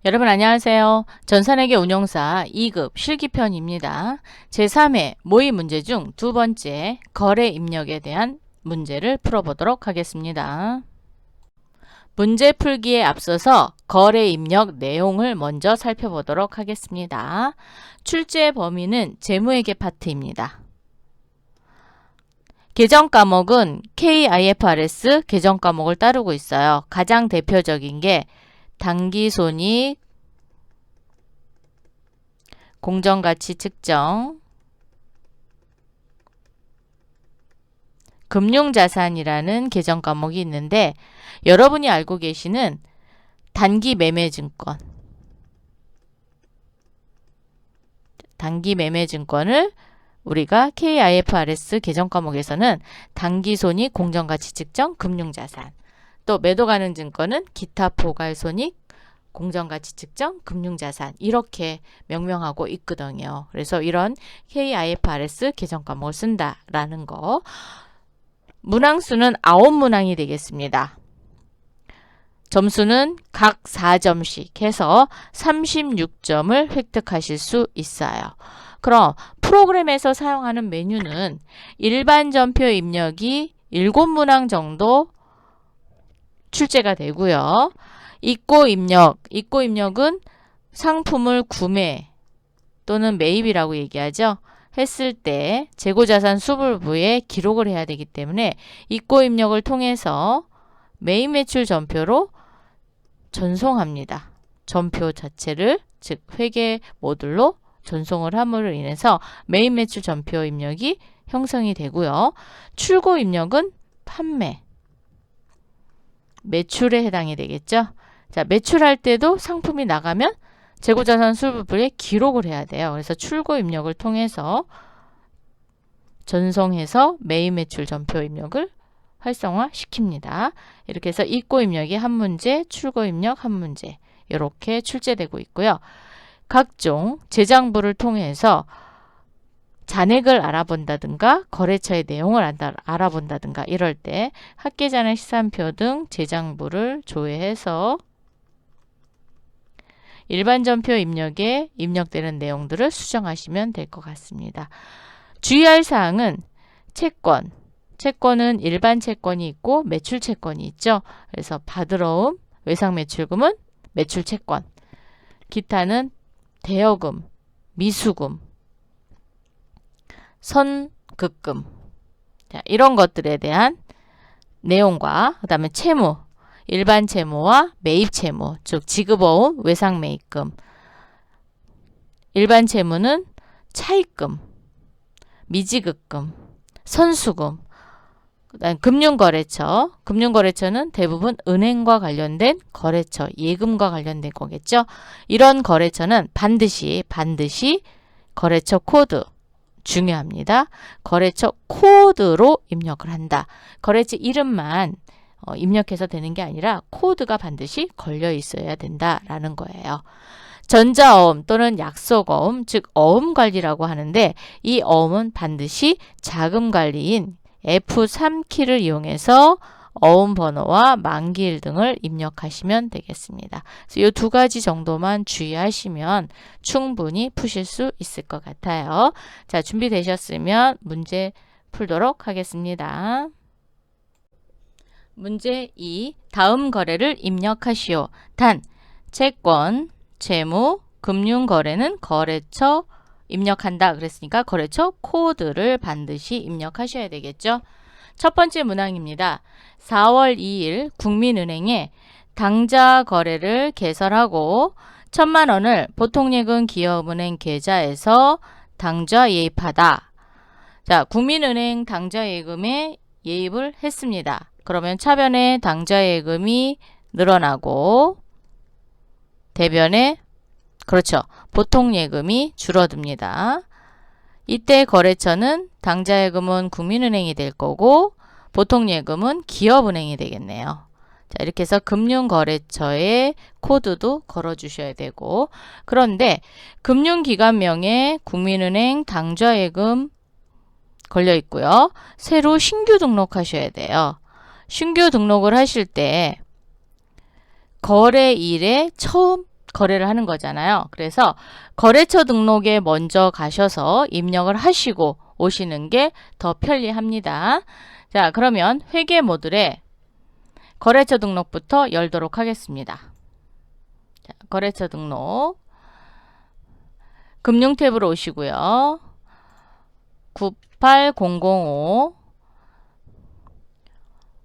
여러분 안녕하세요. 전산회계 운용사 2급 실기편입니다. 제3회 모의 문제 중 두 번째 거래 입력에 대한 문제를 풀어보도록 하겠습니다. 문제 풀기에 앞서서 거래 입력 내용을 먼저 살펴보도록 하겠습니다. 출제 범위는 재무회계 파트입니다. 계정 과목은 KIFRS 계정 과목을 따르고 있어요. 가장 대표적인 게 당기손익, 공정가치 측정, 금융자산이라는 계정 과목이 있는데 여러분이 알고 계시는 단기매매증권, 단기매매증권을 우리가 KIFRS 계정 과목에서는 당기손익, 공정가치 측정, 금융자산, 또 매도 가능 증권은 기타 포괄손익, 공정가치 측정, 금융자산 이렇게 명명하고 있거든요. 그래서 이런 KIFRS 계정 과목을 쓴다라는 거. 문항수는 9문항이 되겠습니다. 점수는 각 4점씩 해서 36점을 획득하실 수 있어요. 그럼 프로그램에서 사용하는 메뉴는 일반 점표 입력이 7문항 정도 출제가 되고요. 입고 입력은 상품을 구매 또는 매입이라고 얘기하죠. 했을 때 재고자산 수불부에 기록을 해야 되기 때문에 입고 입력을 통해서 매입 매출 전표로 전송합니다. 전표 자체를 즉 회계 모듈로 전송을 함으로 인해서 매입 매출 전표 입력이 형성이 되고요. 출고 입력은 판매, 매출에 해당이 되겠죠. 자, 매출할 때도 상품이 나가면 재고자산 수불부에 기록을 해야 돼요. 그래서 출고 입력을 통해서 전송해서 매입 매출 전표 입력을 활성화 시킵니다. 이렇게 해서 입고 입력이 한 문제, 출고 입력 한 문제 이렇게 출제되고 있고요. 각종 재장부를 통해서 잔액을 알아본다든가 거래처의 내용을 알아본다든가 이럴 때 합계잔액 시산표 등 재장부를 조회해서 일반 전표 입력에 입력되는 내용들을 수정하시면 될 것 같습니다. 주의할 사항은 채권은 일반 채권이 있고 매출 채권이 있죠. 그래서 받으러옴, 외상매출금은 매출 채권, 기타는 대여금, 미수금, 선급금, 자, 이런 것들에 대한 내용과 그 다음에 채무, 일반 채무와 매입 채무, 즉 지급어음, 외상매입금, 일반 채무는 차입금, 미지급금, 선수금, 그다음 금융거래처는 대부분 은행과 관련된 거래처, 예금과 관련된 거겠죠. 이런 거래처는 반드시 거래처 코드 중요합니다. 거래처 코드로 입력을 한다. 거래처 이름만 입력해서 되는 게 아니라 코드가 반드시 걸려 있어야 된다라는 거예요. 전자어음 또는 약속어음, 즉 어음관리라고 하는데 이 어음은 반드시 자금관리인 F3키를 이용해서 어음 번호와 만기일 등을 입력하시면 되겠습니다. 그래서 이 두 가지 정도만 주의하시면 충분히 푸실 수 있을 것 같아요. 자, 준비되셨으면 문제 풀도록 하겠습니다. 문제 2. 다음 거래를 입력하시오. 단, 채권, 채무, 금융거래는 거래처 입력한다. 그랬으니까 거래처 코드를 반드시 입력하셔야 되겠죠. 첫 번째 문항입니다. 4월 2일 국민은행에 당좌 거래를 개설하고 1,000만 원을 보통예금 기업은행 계좌에서 당좌 예입하다. 자, 국민은행 당좌 예금에 예입을 했습니다. 그러면 차변에 당좌 예금이 늘어나고 대변에 그렇죠. 보통 예금이 줄어듭니다. 이때 거래처는 당좌 예금은 국민은행이 될 거고 보통 예금은 기업은행이 되겠네요. 자, 이렇게 해서 금융거래처의 코드도 걸어주셔야 되고 그런데 금융기관명에 국민은행 당좌 예금 걸려 있고요. 새로 신규 등록하셔야 돼요. 신규 등록을 하실 때 거래일에 처음 거래를 하는 거잖아요. 그래서 거래처 등록에 먼저 가셔서 입력을 하시고 오시는 게 더 편리합니다. 자, 그러면 회계 모듈에 거래처 등록부터 열도록 하겠습니다. 자, 거래처 등록. 금융 탭으로 오시고요. 98005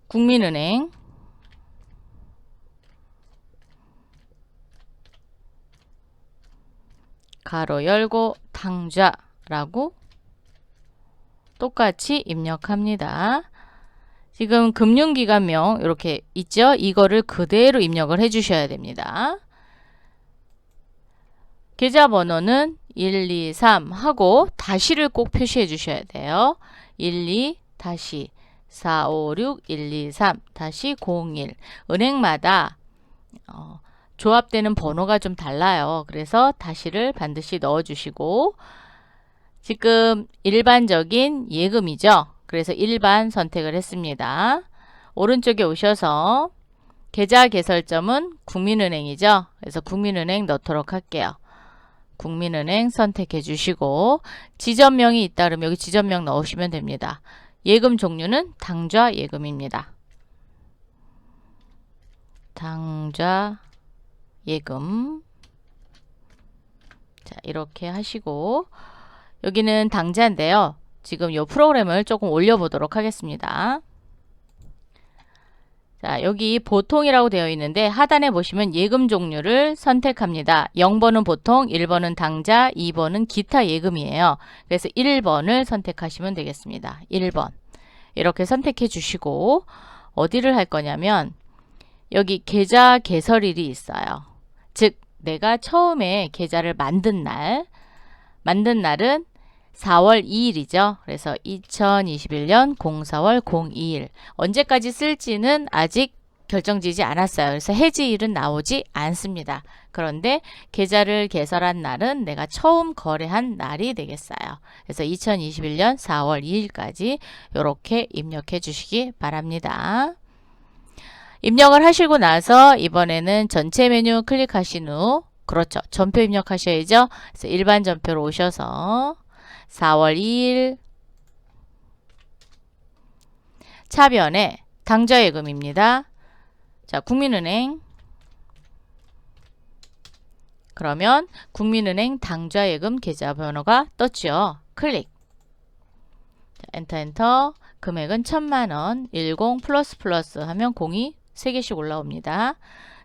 국민은행 가로 열고 당좌라고 똑같이 입력합니다. 지금 금융기관명 이렇게 있죠? 이거를 그대로 입력을 해주셔야 됩니다. 계좌번호는 123 하고 다시를 꼭 표시해 주셔야 돼요. 12 다시 456 123 다시 01 은행마다 조합되는 번호가 좀 달라요. 그래서 다시를 반드시 넣어 주시고 지금 일반적인 예금이죠. 그래서 일반 선택을 했습니다. 오른쪽에 오셔서 계좌 개설점은 국민은행이죠. 그래서 국민은행 넣도록 할게요. 국민은행 선택해 주시고 지점명이 있다 그러면 여기 지점명 넣으시면 됩니다. 예금 종류는 당좌 예금입니다. 당좌 예금. 자, 이렇게 하시고 여기는 당좌인데요. 지금 이 프로그램을 조금 올려보도록 하겠습니다. 자, 여기 보통이라고 되어 있는데 하단에 보시면 예금 종류를 선택합니다. 0번은 보통, 1번은 당좌, 2번은 기타 예금이에요. 그래서 1번을 선택하시면 되겠습니다. 1번. 이렇게 선택해 주시고 어디를 할 거냐면 여기 계좌 개설일이 있어요. 즉 내가 처음에 계좌를 만든 날은 4월 2일이죠. 그래서 2021년 04월 02일 언제까지 쓸지는 아직 결정지지 않았어요. 그래서 해지일은 나오지 않습니다. 그런데 계좌를 개설한 날은 내가 처음 거래한 날이 되겠어요. 그래서 2021년 4월 2일까지 이렇게 입력해 주시기 바랍니다. 입력을 하시고 나서 이번에는 전체 메뉴 클릭하신 후 그렇죠. 전표 입력하셔야죠. 그래서 일반 전표로 오셔서 4월 2일 차변에 당좌예금입니다. 자, 국민은행. 그러면 국민은행 당좌예금 계좌번호가 떴죠. 클릭. 자, 엔터. 금액은 1000만원. 10 하면 0이 3개씩 올라옵니다.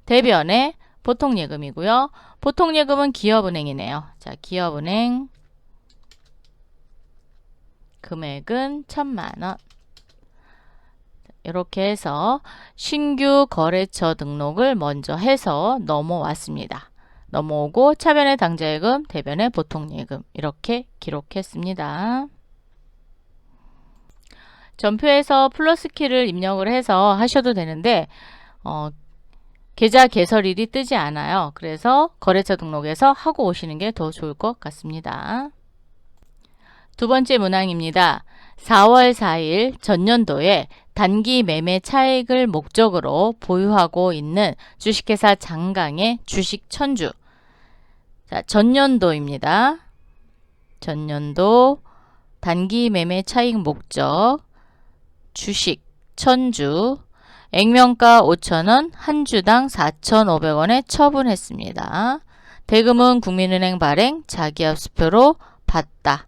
대변에 보통예금이고요. 보통예금은 기업은행이네요. 자, 기업은행. 금액은 1000만원. 이렇게 해서 신규 거래처 등록을 먼저 해서 넘어왔습니다. 넘어오고 차변의 당좌예금, 대변의 보통예금 이렇게 기록했습니다. 전표에서 플러스키를 입력을 해서 하셔도 되는데 계좌 개설일이 뜨지 않아요. 그래서 거래처 등록에서 하고 오시는 게 더 좋을 것 같습니다. 두 번째 문항입니다. 4월 4일 전년도에 단기 매매 차익을 목적으로 보유하고 있는 주식회사 장강의 주식 천주. 자, 전년도입니다. 전년도 단기 매매 차익 목적 주식 천주 액면가 5,000원 한 주당 4,500원에 처분했습니다. 대금은 국민은행 발행 자기합수표로 받다.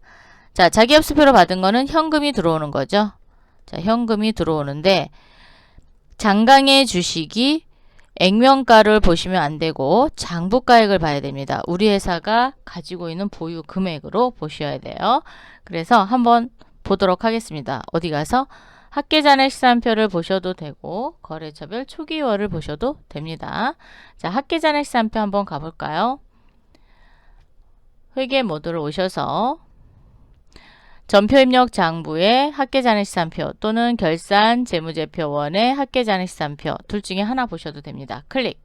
자, 자기합수표로 받은 거는 현금이 들어오는 거죠. 자, 현금이 들어오는데 장강의 주식이 액면가를 보시면 안 되고 장부가액을 봐야 됩니다. 우리 회사가 가지고 있는 보유 금액으로 보셔야 돼요. 그래서 한번 보도록 하겠습니다. 어디 가서 합계잔액시산표를 보셔도 되고 거래처별 초기월을 보셔도 됩니다. 자, 합계잔액시산표 한번 가볼까요? 회계 모드로 오셔서 전표입력 장부에 합계잔액시산표 또는 결산 재무제표원의 합계잔액시산표 둘 중에 하나 보셔도 됩니다. 클릭.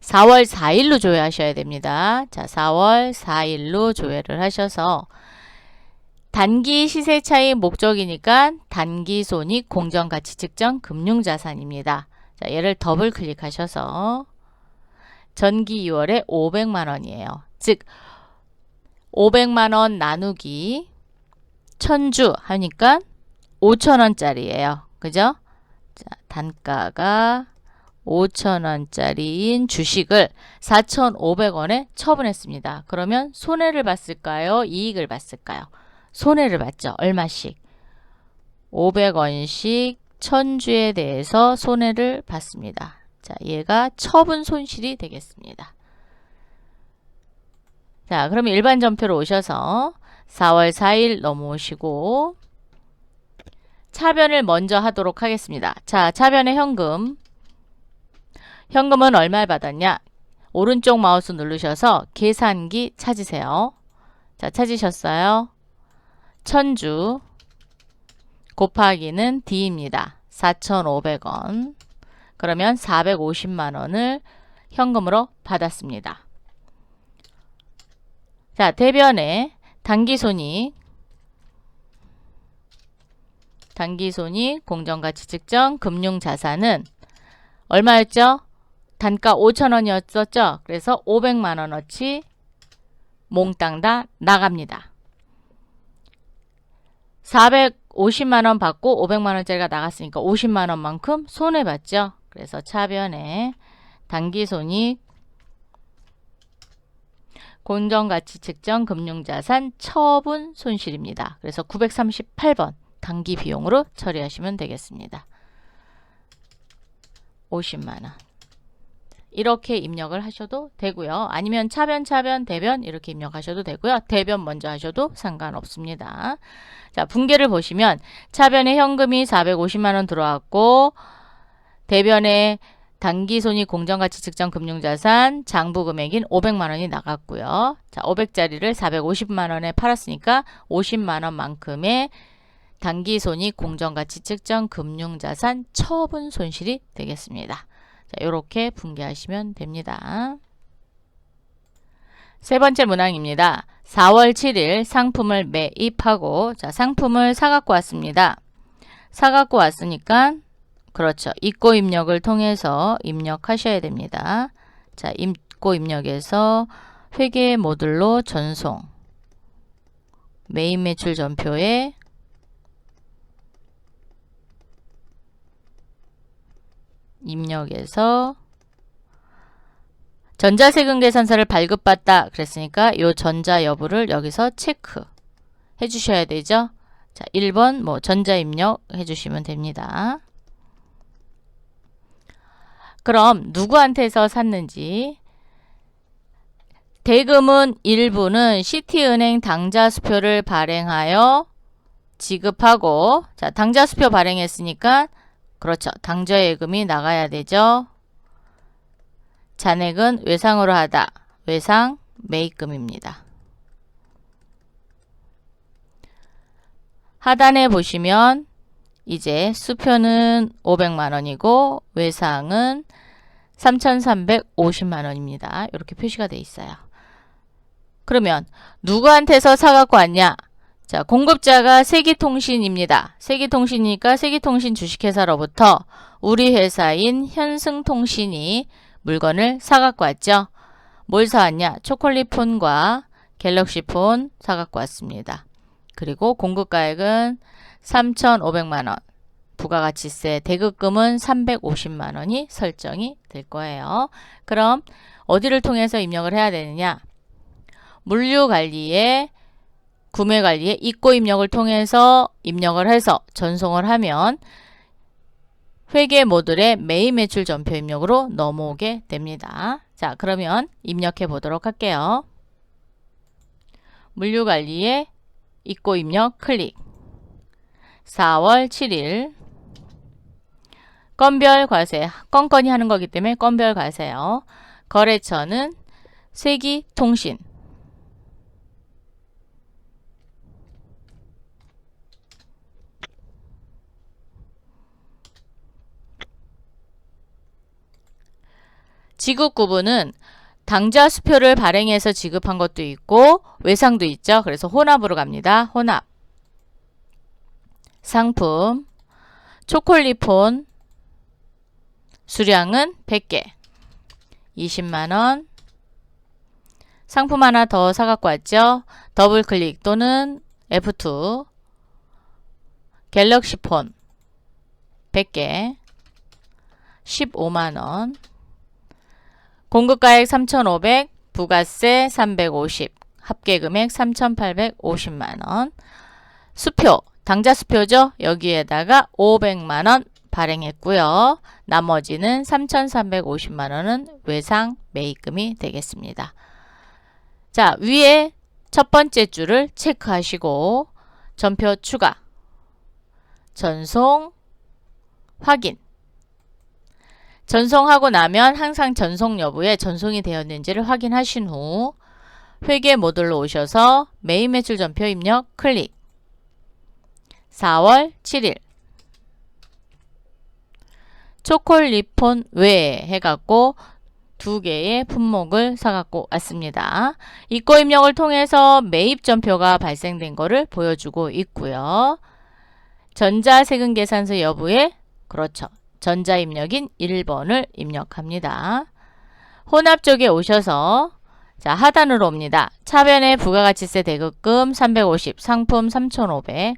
4월 4일로 조회하셔야 됩니다. 자, 4월 4일로 조회를 하셔서 단기 시세 차익 목적이니까 단기 손익 공정가치 측정 금융자산입니다. 자, 얘를 더블 클릭하셔서 전기 2월에 500만 원이에요. 즉 500만 원 나누기 1000주 하니까 5,000원짜리예요. 그죠? 자, 단가가 5,000원짜리인 주식을 4,500원에 처분했습니다. 그러면 손해를 봤을까요? 이익을 봤을까요? 손해를 봤죠. 얼마씩? 500원씩 1000주에 대해서 손해를 봤습니다. 자, 얘가 처분 손실이 되겠습니다. 자, 그럼 일반 전표로 오셔서 4월 4일 넘어오시고 차변을 먼저 하도록 하겠습니다. 자, 차변의 현금. 현금은 얼마를 받았냐? 오른쪽 마우스 누르셔서 계산기 찾으세요. 자, 찾으셨어요? 1000주 곱하기는 D입니다. 4,500원. 그러면 450만 원을 현금으로 받았습니다. 자, 대변에 단기손익, 공정가치 측정, 금융자산은 얼마였죠? 단가 5,000원이었었죠? 그래서 500만 원어치 몽땅 다 나갑니다. 450만 원 받고 500만 원짜리가 나갔으니까 50만 원만큼 손해봤죠? 그래서 차변에 단기손익, 공정가치 측정, 금융자산, 처분 손실입니다. 그래서 938번 단기 비용으로 처리하시면 되겠습니다. 50만 원. 이렇게 입력을 하셔도 되고요. 아니면 차변, 대변 이렇게 입력하셔도 되고요. 대변 먼저 하셔도 상관없습니다. 자, 분계를 보시면 차변에 현금이 450만 원 들어왔고 대변에 단기손익 공정가치 측정 금융자산 장부 금액인 500만 원이 나갔고요. 자, 500짜리를 450만 원에 팔았으니까 50만 원만큼의 단기손익 공정가치 측정 금융자산 처분 손실이 되겠습니다. 자, 이렇게 분계하시면 됩니다. 세 번째 문항입니다. 4월 7일 상품을 매입하고 자, 상품을 사갖고 왔습니다. 사갖고 왔으니까 그렇죠. 입고 입력을 통해서 입력하셔야 됩니다. 자, 입고 입력에서 회계 모듈로 전송, 매입 매출 전표에 입력해서 전자세금 계산서를 발급받다 그랬으니까 이 전자 여부를 여기서 체크 해 주셔야 되죠. 자, 1번 뭐 전자 입력 해 주시면 됩니다. 그럼 누구한테서 샀는지 대금은 일부는 시티은행 당좌수표를 발행하여 지급하고 자, 당좌수표 발행했으니까 그렇죠. 당좌예금이 나가야 되죠. 잔액은 외상으로 하다. 외상 매입금입니다. 하단에 보시면 이제 수표는 500만 원이고 외상은 3,350만 원입니다. 이렇게 표시가 되어 있어요. 그러면 누구한테서 사갖고 왔냐? 자, 공급자가 세기통신입니다. 세기통신이니까 세기통신 주식회사로부터 우리 회사인 현승통신이 물건을 사갖고 왔죠. 뭘 사왔냐? 초콜릿폰과 갤럭시폰 사갖고 왔습니다. 그리고 공급가액은 3,500만 원, 부가가치세 대급금은 350만 원이 설정이 될 거예요. 그럼 어디를 통해서 입력을 해야 되느냐? 물류관리에 구매관리에 입고 입력을 통해서 입력을 해서 전송을 하면 회계 모듈의 매입 매출 전표 입력으로 넘어오게 됩니다. 자, 그러면 입력해 보도록 할게요. 물류관리에 입고 입력 클릭. 4월 7일 건별 과세, 건건이 하는 거기 때문에 건별 과세요. 거래처는 세기통신. 지급 구분은 당좌수표를 발행해서 지급한 것도 있고 외상도 있죠. 그래서 혼합으로 갑니다. 혼합. 상품 초콜릿폰 수량은 100개. 20만원. 상품 하나 더 사갖고 왔죠. 더블 클릭 또는 F2. 갤럭시 폰 100개 15만원. 공급가액 3,500, 부가세 350, 합계금액 3,850만원. 수표, 당좌 수표죠. 여기에다가 500만원 발행했고요. 나머지는 3,350만원은 외상 매입금이 되겠습니다. 자, 위에 첫 번째 줄을 체크하시고 전표 추가, 전송, 확인. 전송하고 나면 항상 전송 여부에 전송이 되었는지를 확인하신 후 회계 모듈로 오셔서 매입 매출 전표 입력 클릭. 4월 7일 초콜릿폰 외에 해갖고 2개의 품목을 사갖고 왔습니다. 입고 입력을 통해서 매입 전표가 발생된 거를 보여주고 있고요. 전자세금 계산서 여부에 그렇죠. 전자입력인 1번을 입력합니다. 혼합 쪽에 오셔서 자, 하단으로 옵니다. 차변에 부가가치세 대급금 350, 상품 3,500,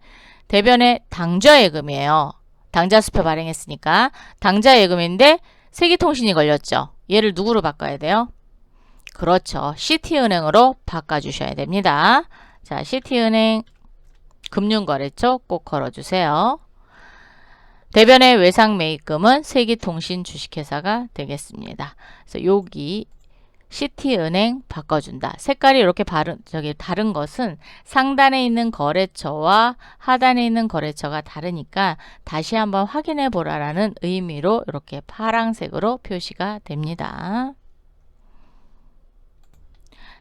대변에 당좌예금이에요. 당좌수표 발행했으니까 당좌예금인데 세기통신이 걸렸죠. 얘를 누구로 바꿔야 돼요? 그렇죠. 시티은행으로 바꿔주셔야 됩니다. 자, 시티은행 금융거래처 꼭 걸어주세요. 대변의 외상 매입금은 세기통신 주식회사가 되겠습니다. 그래서 여기 시티은행 바꿔준다. 색깔이 이렇게 다른 것은 상단에 있는 거래처와 하단에 있는 거래처가 다르니까 다시 한번 확인해 보라라는 의미로 이렇게 파란색으로 표시가 됩니다.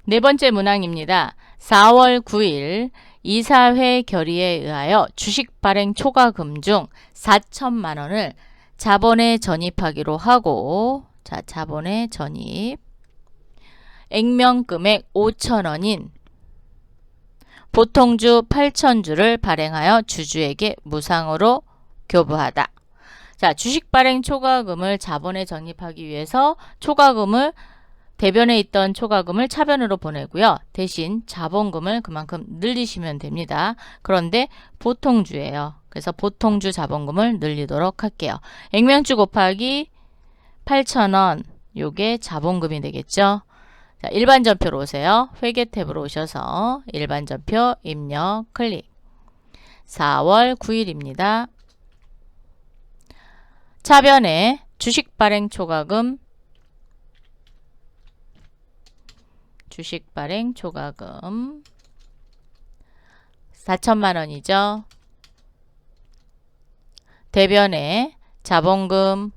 네 번째 문항입니다. 4월 9일 이사회 결의에 의하여 주식 발행 초과금 중 4천만 원을 자본에 전입하기로 하고, 자, 자본에 전입. 액면금액 5,000원인 보통주 8,000주를 발행하여 주주에게 무상으로 교부하다. 자, 주식 발행 초과금을 자본에 전입하기 위해서 초과금을 대변에 있던 초과금을 차변으로 보내고요. 대신 자본금을 그만큼 늘리시면 됩니다. 그런데 보통주예요. 그래서 보통주 자본금을 늘리도록 할게요. 액면주 곱하기 8,000원, 요게 자본금이 되겠죠. 자, 일반 전표로 오세요. 회계 탭으로 오셔서 일반 전표 입력 클릭. 4월 9일입니다. 차변에 주식 발행 초과금 4천만 원이죠. 대변에 자본금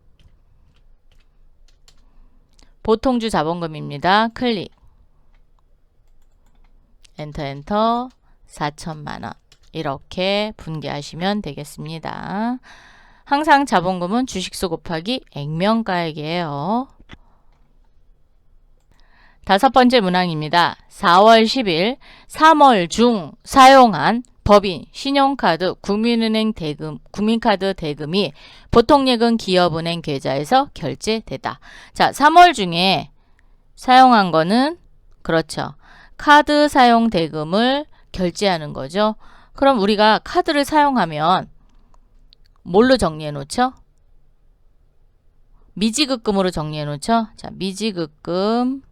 보통주 자본금입니다. 클릭. 엔터 4천만 원. 이렇게 분개하시면 되겠습니다. 항상 자본금은 주식수 곱하기 액면가액이에요. 다섯 번째 문항입니다. 4월 10일 3월 중 사용한 법인, 신용카드, 국민은행 대금, 국민카드 대금이 보통예금 기업은행 계좌에서 결제되다. 자, 3월 중에 사용한 거는 그렇죠. 카드 사용 대금을 결제하는 거죠. 그럼 우리가 카드를 사용하면 뭘로 정리해 놓죠? 미지급금으로 정리해 놓죠. 자, 미지급금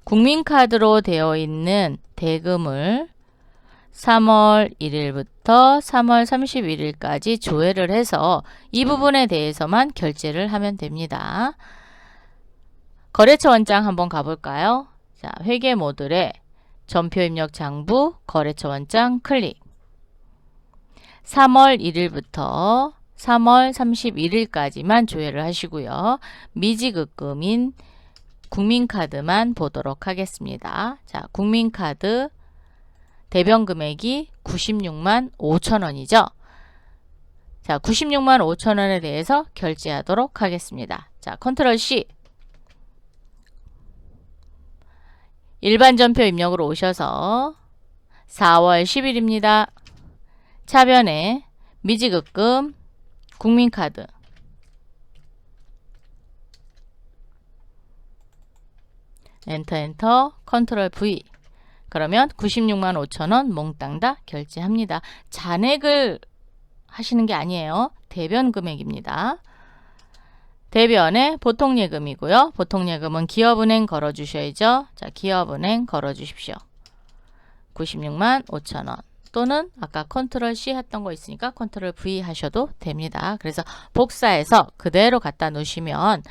국민카드로 되어 있는 대금을 3월 1일부터 3월 31일까지 조회를 해서 이 부분에 대해서만 결제를 하면 됩니다. 거래처 원장 한번 가볼까요? 자, 회계 모듈에 전표 입력 장부 거래처 원장 클릭. 3월 1일부터 3월 31일까지만 조회를 하시고요. 미지급금인 국민카드만 보도록 하겠습니다. 자, 국민카드 대변 금액이 96만 5천 원이죠. 자, 96만 5천 원에 대해서 결제하도록 하겠습니다. 자, 컨트롤 C. 일반 전표 입력으로 오셔서 4월 10일입니다. 차변에 미지급금 국민카드 엔터 컨트롤 V. 그러면 96만 5천 원 몽땅 다 결제합니다. 잔액을 하시는 게 아니에요. 대변 금액입니다. 대변의 보통예금이고요. 보통예금은 기업은행 걸어주셔야죠. 자, 기업은행 걸어주십시오. 96만 5천 원. 또는 아까 컨트롤 C 했던 거 있으니까 컨트롤 V 하셔도 됩니다. 그래서 복사해서 그대로 갖다 놓으시면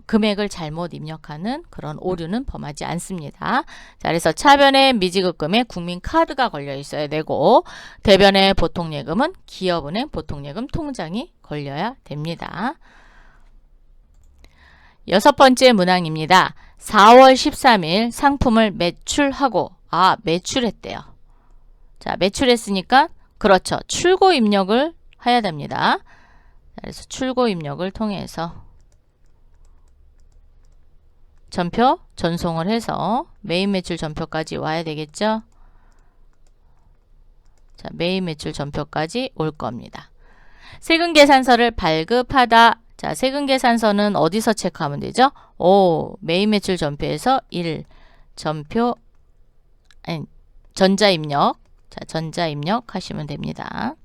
금액을 잘못 입력하는 그런 오류는 범하지 않습니다. 자, 그래서 차변의 미지급금에 국민카드가 걸려 있어야 되고 대변의 보통예금은 기업은행 보통예금 통장이 걸려야 됩니다. 6번째 문항입니다. 4월 13일 상품을 매출하고 매출했대요. 자, 매출했으니까 그렇죠. 출고 입력을 해야 됩니다. 그래서 출고 입력을 통해서 전표 전송을 해서 메인 매출 전표까지 와야 되겠죠. 자, 메인 매출 전표까지 올 겁니다. 세금 계산서를 발급하다. 자, 세금 계산서는 어디서 체크하면 되죠? 메인 매출 전표에서 1 전표 전자 입력. 자, 전자 입력 하시면 됩니다.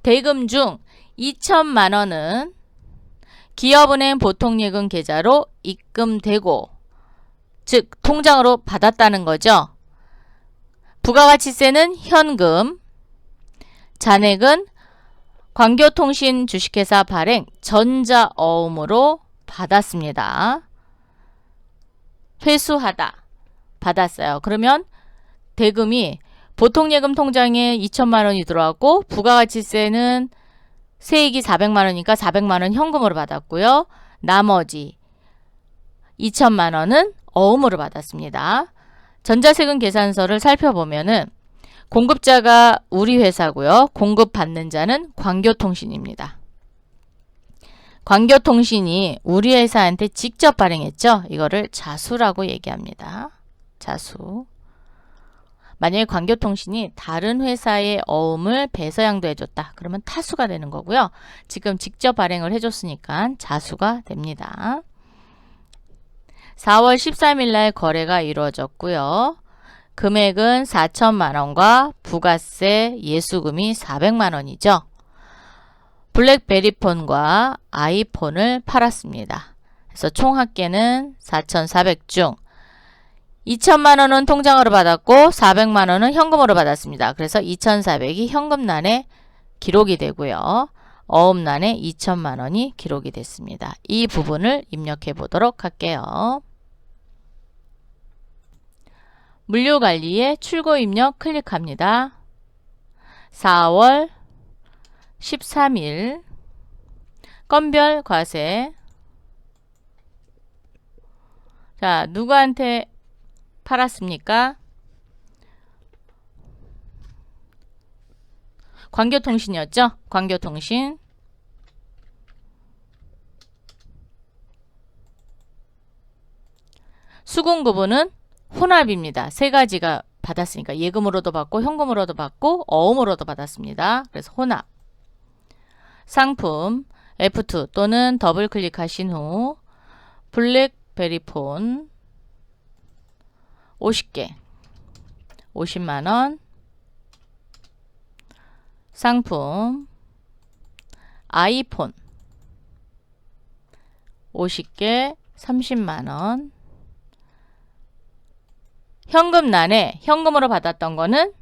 대금 중 2천만 원은 기업은행 보통예금 계좌로 입금되고, 즉 통장으로 받았다는 거죠. 부가가치세는 현금, 잔액은 광교통신 주식회사 발행 전자어음으로 받았습니다. 회수하다. 받았어요. 그러면 대금이 보통예금 통장에 2천만 원이 들어왔고 부가가치세는 세액이 400만 원이니까 400만 원 현금으로 받았고요. 나머지 2천만 원은 어음으로 받았습니다. 전자세금 계산서를 살펴보면은 공급자가 우리 회사고요. 공급받는 자는 광교통신입니다. 광교통신이 우리 회사한테 직접 발행했죠. 이거를 자수라고 얘기합니다. 자수. 만약에 광교통신이 다른 회사의 어음을 배서양도 해줬다. 그러면 타수가 되는 거고요. 지금 직접 발행을 해줬으니까 자수가 됩니다. 4월 13일 날 거래가 이루어졌고요. 금액은 4천만 원과 부가세 예수금이 400만 원이죠. 블랙베리폰과 아이폰을 팔았습니다. 그래서 총 합계는 4,400 중 2천만 원은 통장으로 받았고 400만 원은 현금으로 받았습니다. 그래서 2,400이 현금란에 기록이 되고요. 어음란에 2천만 원이 기록이 됐습니다. 이 부분을 입력해 보도록 할게요. 물류관리에 출고 입력 클릭합니다. 4월 13일 건별 과세. 자, 누구한테 팔았습니까? 광교통신이었죠? 광교통신. 수공구분은 혼합입니다. 세 가지가 받았으니까 예금으로도 받고 현금으로도 받고 어음으로도 받았습니다. 그래서 혼합. 상품 F2 또는 더블 클릭하신 후 블랙베리폰 50개 50만원. 상품 아이폰 50개 30만원. 현금란에 현금으로 받았던 거는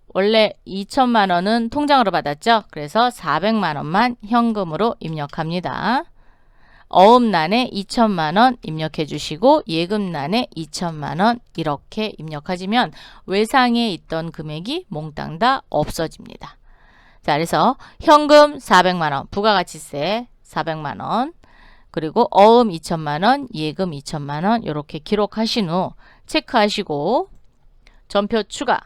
원래 2천만 원은 통장으로 받았죠. 그래서 400만 원만 현금으로 입력합니다. 어음란에 2천만 원 입력해 주시고 예금란에 2천만 원 이렇게 입력하시면 외상에 있던 금액이 몽땅 다 없어집니다. 자, 그래서 현금 400만 원, 부가가치세 400만 원, 그리고 어음 2천만 원, 예금 2천만 원 이렇게 기록하신 후 체크하시고 전표 추가.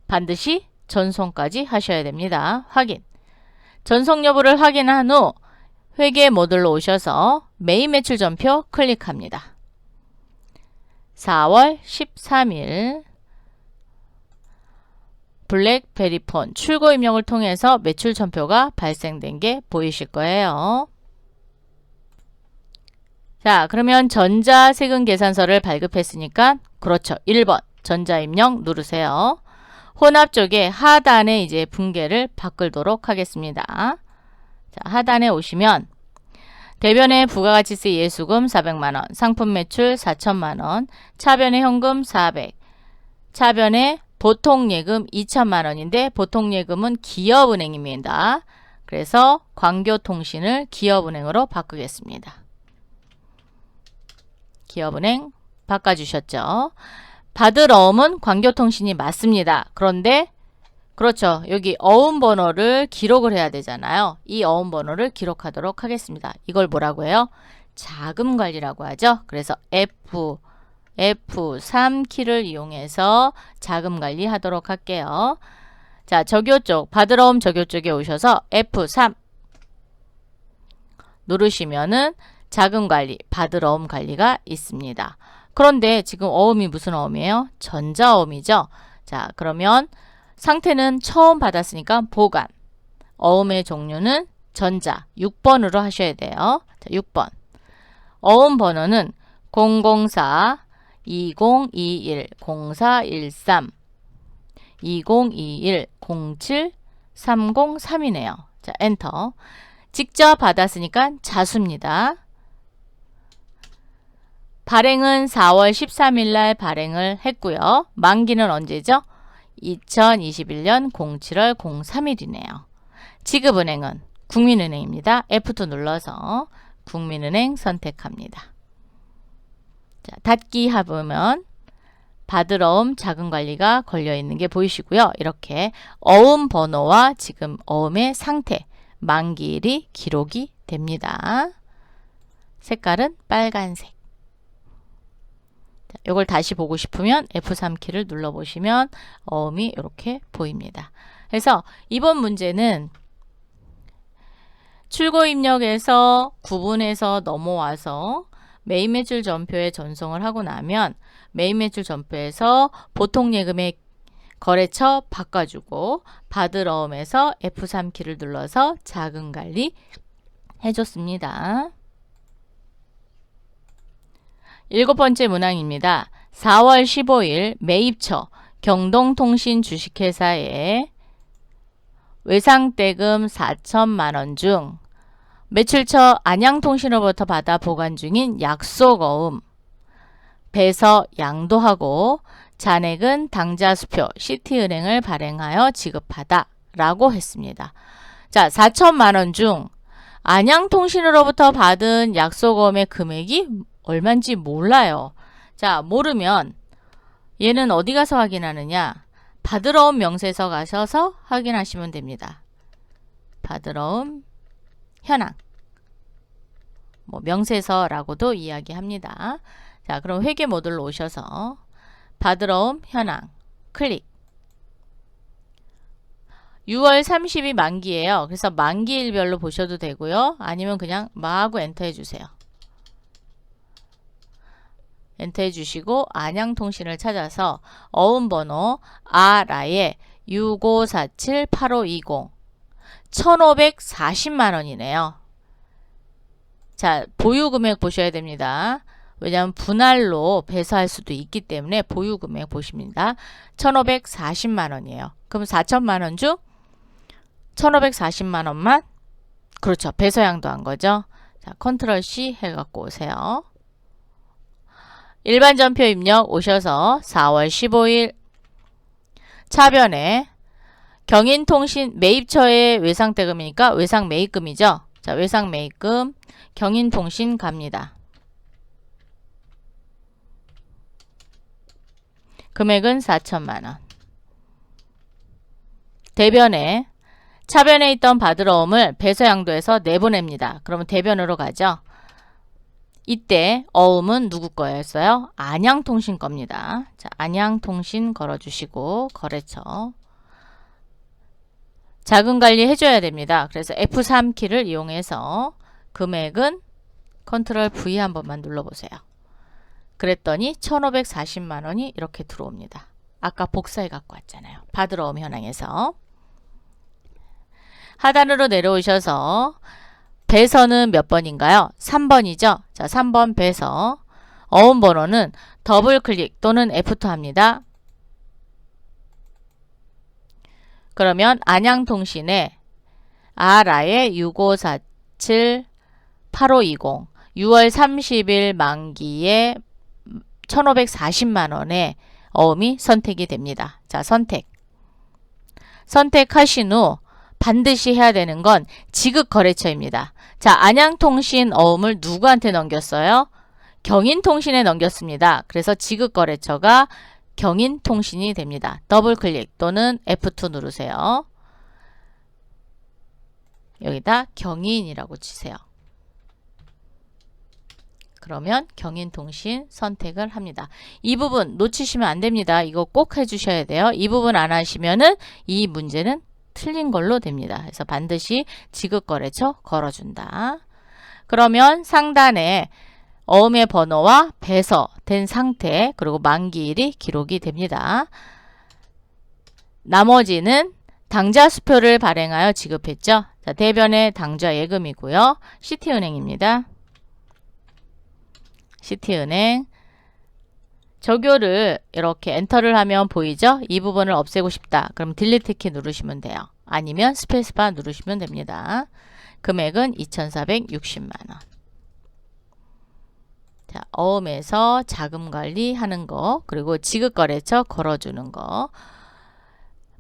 반드시 전송까지 하셔야 됩니다. 확인. 전송 여부를 확인한 후 회계 모듈로 오셔서 메인 매출 전표 클릭합니다. 4월 13일 블랙베리폰 출고 입력을 통해서 매출 전표가 발생된 게 보이실 거예요. 자, 그러면 전자세금 계산서를 발급했으니까 그렇죠. 1번 전자입력 누르세요. 혼합 쪽에 하단에 이제 분계를 바꾸도록 하겠습니다. 자, 하단에 오시면 대변의 부가가치세 예수금 400만원, 상품 매출 4천만원, 차변의 현금 400, 차변의 보통예금 2천만원인데 보통예금은 기업은행입니다. 그래서 광교통신을 기업은행으로 바꾸겠습니다. 기업은행 바꿔주셨죠. 받을 어음은 광교통신이 맞습니다. 그런데 그렇죠. 여기 어음 번호를 기록을 해야 되잖아요. 이 어음 번호를 기록하도록 하겠습니다. 이걸 뭐라고 해요? 자금 관리라고 하죠. 그래서 F3 키를 이용해서 자금 관리 하도록 할게요. 자, 적요 쪽, 받을 어음 적요 쪽에 오셔서 F3 누르시면은 자금 관리, 받을 어음 관리가 있습니다. 그런데 지금 어음이 무슨 어음이에요? 전자어음이죠. 자, 그러면 상태는 처음 받았으니까 보관. 어음의 종류는 전자. 6번으로 하셔야 돼요. 자, 6번. 어음 번호는 004 2021 0413 2021 07 303이네요. 자, 엔터. 직접 받았으니까 자수입니다. 발행은 4월 13일 날 발행을 했고요. 만기는 언제죠? 2021년 07월 03일이네요. 지급은행은 국민은행입니다. F2 눌러서 국민은행 선택합니다. 자, 닫기 해보면 받을 어음 자금관리가 걸려있는 게 보이시고요. 이렇게 어음 번호와 지금 어음의 상태, 만기일이 기록이 됩니다. 색깔은 빨간색. 이걸 다시 보고 싶으면 F3키를 눌러보시면 어음이 이렇게 보입니다. 그래서 이번 문제는 출고 입력에서 구분해서 넘어와서 매입 매출 전표에 전송을 하고 나면 매입 매출 전표에서 보통 예금의 거래처 바꿔주고 받을 어음에서 F3키를 눌러서 자금 관리 해줬습니다. 7번째 문항입니다. 4월 15일 매입처 경동통신 주식회사에 외상대금 4천만원 중 매출처 안양통신으로부터 받아 보관 중인 약속어음 배서 양도하고 잔액은 당자수표 시티은행을 발행하여 지급하다 라고 했습니다. 자, 4천만원 중 안양통신으로부터 받은 약속어음의 금액이 얼마인지 몰라요. 자, 모르면 얘는 어디 가서 확인하느냐? 받으러온 명세서 가셔서 확인하시면 됩니다. 받으러온 현황. 뭐 명세서라고도 이야기합니다. 자, 그럼 회계 모듈로 오셔서 받으러온 현황 클릭. 6월 30일 만기예요. 그래서 만기일별로 보셔도 되고요. 아니면 그냥 마구 엔터 해주세요. 엔터 해주시고 안양통신을 찾아서 어음번호 RI에 6547-8520 1540만원이네요. 자, 보유금액 보셔야 됩니다. 왜냐하면 분할로 배서할 수도 있기 때문에 보유금액 보십니다. 1540만원이에요. 그럼 4천만원 중 1540만원만 그렇죠. 배서양도한 거죠. 자, 컨트롤 C 해갖고 오세요. 일반 전표 입력 오셔서 4월 15일 차변에 경인통신 매입처의 외상대금이니까 외상매입금이죠. 자, 외상매입금 경인통신 갑니다. 금액은 4천만원. 대변에 차변에 있던 받으러옴을 배서양도해서 내보냅니다. 그러면 대변으로 가죠. 이때 어음은 누구 거였어요? 안양통신 겁니다. 자, 안양통신 걸어주시고 거래처 자금관리 해줘야 됩니다. 그래서 F3키를 이용해서 금액은 컨트롤 V 한 번만 눌러보세요. 그랬더니 1540만원이 이렇게 들어옵니다. 아까 복사해 갖고 왔잖아요. 받으러옴 현황에서 하단으로 내려오셔서 배서는 몇 번인가요? 3번이죠. 자, 3번 배서. 어음 번호는 더블 클릭 또는 F2 합니다. 그러면 안양통신에 아라의 6547 8520 6월 30일 만기에 1540만원의 어음이 선택이 됩니다. 자, 선택하신 후 반드시 해야 되는 건 지급거래처입니다. 자, 안양통신 어음을 누구한테 넘겼어요? 경인통신에 넘겼습니다. 그래서 지급거래처가 경인통신이 됩니다. 더블클릭 또는 F2 누르세요. 여기다 경인이라고 치세요. 그러면 경인통신 선택을 합니다. 이 부분 놓치시면 안 됩니다. 이거 꼭 해주셔야 돼요. 이 부분 안 하시면은 이 문제는 틀린 걸로 됩니다. 그래서 반드시 지급거래처 걸어준다. 그러면 상단에 어음의 번호와 배서된 상태 그리고 만기일이 기록이 됩니다. 나머지는 당좌수표를 발행하여 지급했죠. 자, 대변의 당좌 예금이고요. 시티은행입니다. 시티은행 적요를 이렇게 엔터를 하면 보이죠? 이 부분을 없애고 싶다. 그럼 딜리트 키 누르시면 돼요. 아니면 스페이스바 누르시면 됩니다. 금액은 2,460만원. 자, 어음에서 자금관리 하는 거 그리고 지급거래처 걸어주는 거.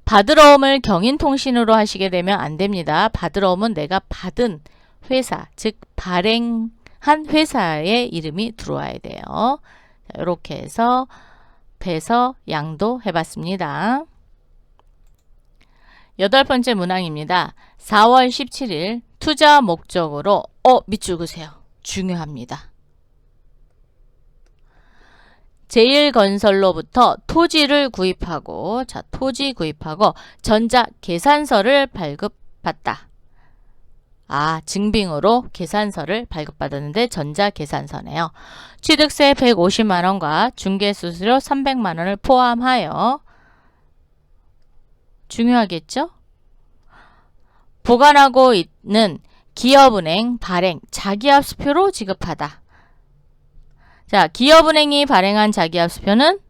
받을 어음을 경인통신으로 하시게 되면 안 됩니다. 받을 어음은 내가 받은 회사, 즉 발행한 회사의 이름이 들어와야 돼요. 자, 이렇게 해서 배서 양도 해봤습니다. 8번째 문항입니다. 4월 17일 투자 목적으로 밑줄 그으세요. 중요합니다. 제1건설로부터 토지를 구입하고 자, 토지 구입하고 전자계산서를 발급받다. 증빙으로 계산서를 발급받았는데 전자계산서네요. 취득세 150만원과 중개수수료 300만원을 포함하여 중요하겠죠? 보관하고 있는 기업은행 발행 자기압수표로 지급하다. 자, 기업은행이 발행한 자기압수표는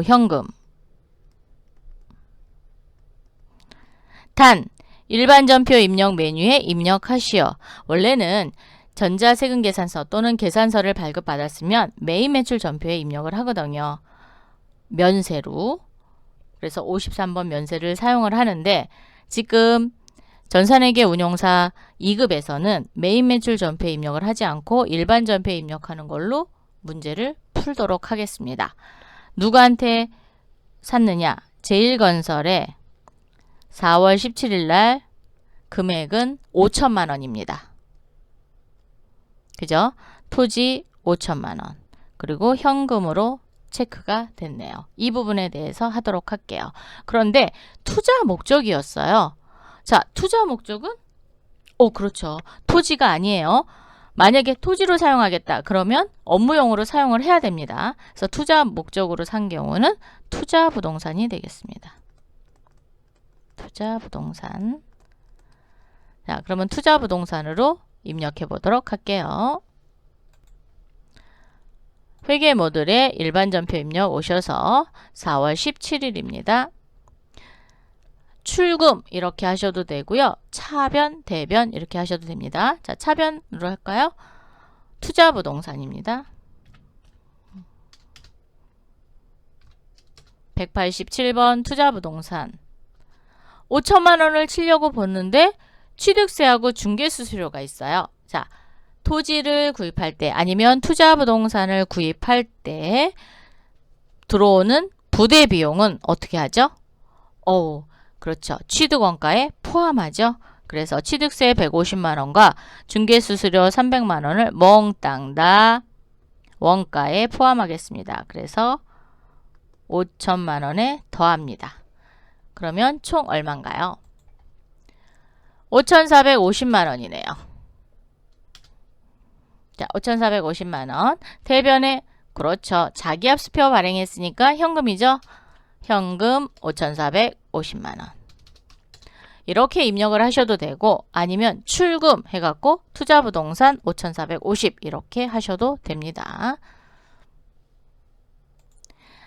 현금. 단, 일반전표 입력 메뉴에 입력하시오. 원래는 전자세금계산서 또는 계산서를 발급받았으면 메인 매출 전표에 입력을 하거든요. 면세로. 그래서 53번 면세를 사용을 하는데 지금 전산회계 운용사 2급에서는 메인 매출 전표에 입력을 하지 않고 일반 전표에 입력하는 걸로 문제를 풀도록 하겠습니다. 누구한테 샀느냐? 제1건설에 4월 17일 날 금액은 5천만 원입니다. 그죠? 토지 5천만 원. 그리고 현금으로 체크가 됐네요. 이 부분에 대해서 하도록 할게요. 그런데 투자 목적이었어요. 자, 투자 목적은? 그렇죠. 토지가 아니에요. 만약에 토지로 사용하겠다. 그러면 업무용으로 사용을 해야 됩니다. 그래서 투자 목적으로 산 경우는 투자부동산이 되겠습니다. 투자부동산. 자, 그러면 투자부동산으로 입력해 보도록 할게요. 회계 모듈에 일반 전표 입력 오셔서 4월 17일입니다. 출금 이렇게 하셔도 되고요. 차변, 대변 이렇게 하셔도 됩니다. 자, 차변으로 할까요? 투자부동산입니다. 187번 투자부동산. 5천만 원을 치려고 보는데 취득세하고 중개수수료가 있어요. 자, 토지를 구입할 때 아니면 투자부동산을 구입할 때 들어오는 부대 비용은 어떻게 하죠? 그렇죠. 취득원가에 포함하죠. 그래서 취득세 150만 원과 중개수수료 300만 원을 몽땅 다 원가에 포함하겠습니다. 그래서 5천만 원에 더합니다. 그러면 총 얼마인가요? 5,450만 원이네요. 자, 5,450만 원. 대변에 그렇죠. 자기압수표 발행했으니까 현금이죠. 현금 5,450만 원. 이렇게 입력을 하셔도 되고 아니면 출금 해갖고 투자부동산 5,450 이렇게 하셔도 됩니다.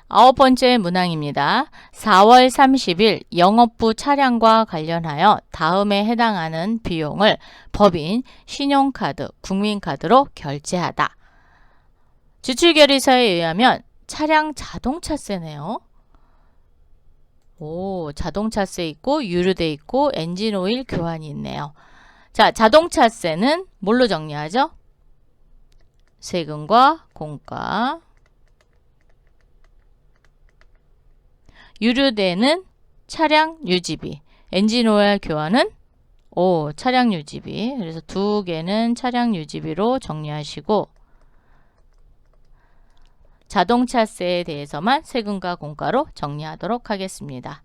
9번째 문항입니다. 4월 30일 영업부 차량과 관련하여 다음에 해당하는 비용을 법인, 신용카드, 국민카드로 결제하다. 지출결의서에 의하면 차량 자동차세네요. 오, 자동차세 있고 유류세 있고 엔진오일 교환이 있네요. 자, 자동차세는 뭘로 정리하죠? 세금과 공과. 유류세는 차량 유지비. 엔진오일 교환은 차량 유지비. 그래서 두 개는 차량 유지비로 정리하시고 자동차세에 대해서만 세금과 공과로 정리하도록 하겠습니다.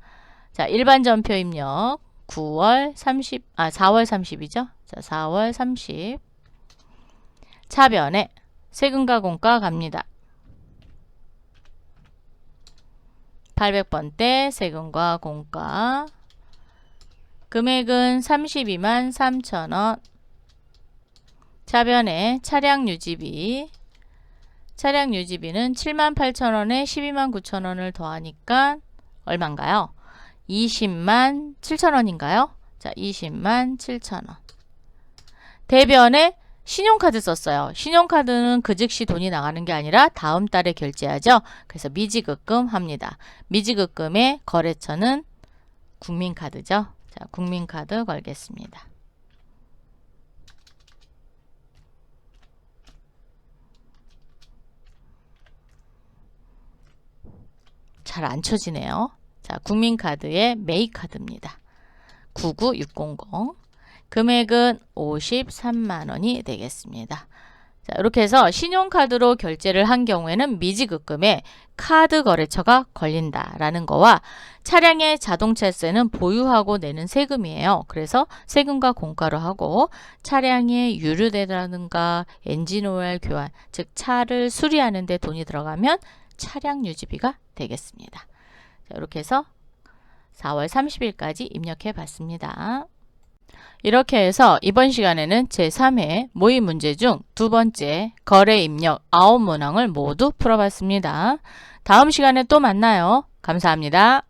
자, 일반 전표 입력 4월 30이죠? 자, 4월 30. 차변에 세금과 공과 갑니다. 800번대 세금과 공과. 금액은 32만 3천원. 차변에 차량 유지비. 차량 유지비는 7만 8천원에 12만 9천원을 더하니까 얼마인가요? 20만 7천원인가요? 자, 20만 7천원. 대변에 신용카드 썼어요. 신용카드는 그 즉시 돈이 나가는 게 아니라 다음 달에 결제하죠. 그래서 미지급금 합니다. 미지급금의 거래처는 국민카드죠. 자, 국민카드 걸겠습니다. 잘 안 쳐지네요. 자, 국민카드의 메이카드입니다. 99600. 금액은 53만원이 되겠습니다. 자, 이렇게 해서 신용카드로 결제를 한 경우에는 미지급금에 카드 거래처가 걸린다라는 거와 차량의 자동차세는 보유하고 내는 세금이에요. 그래서 세금과 공과로 하고 차량의 유류세라든가 엔진오일 교환, 즉 차를 수리하는 데 돈이 들어가면 차량 유지비가 되겠습니다. 자, 이렇게 해서 4월 30일까지 입력해 봤습니다. 이렇게 해서 이번 시간에는 제3회 모의 문제 중 두 번째 거래 입력 9문항을 모두 풀어봤습니다. 다음 시간에 또 만나요. 감사합니다.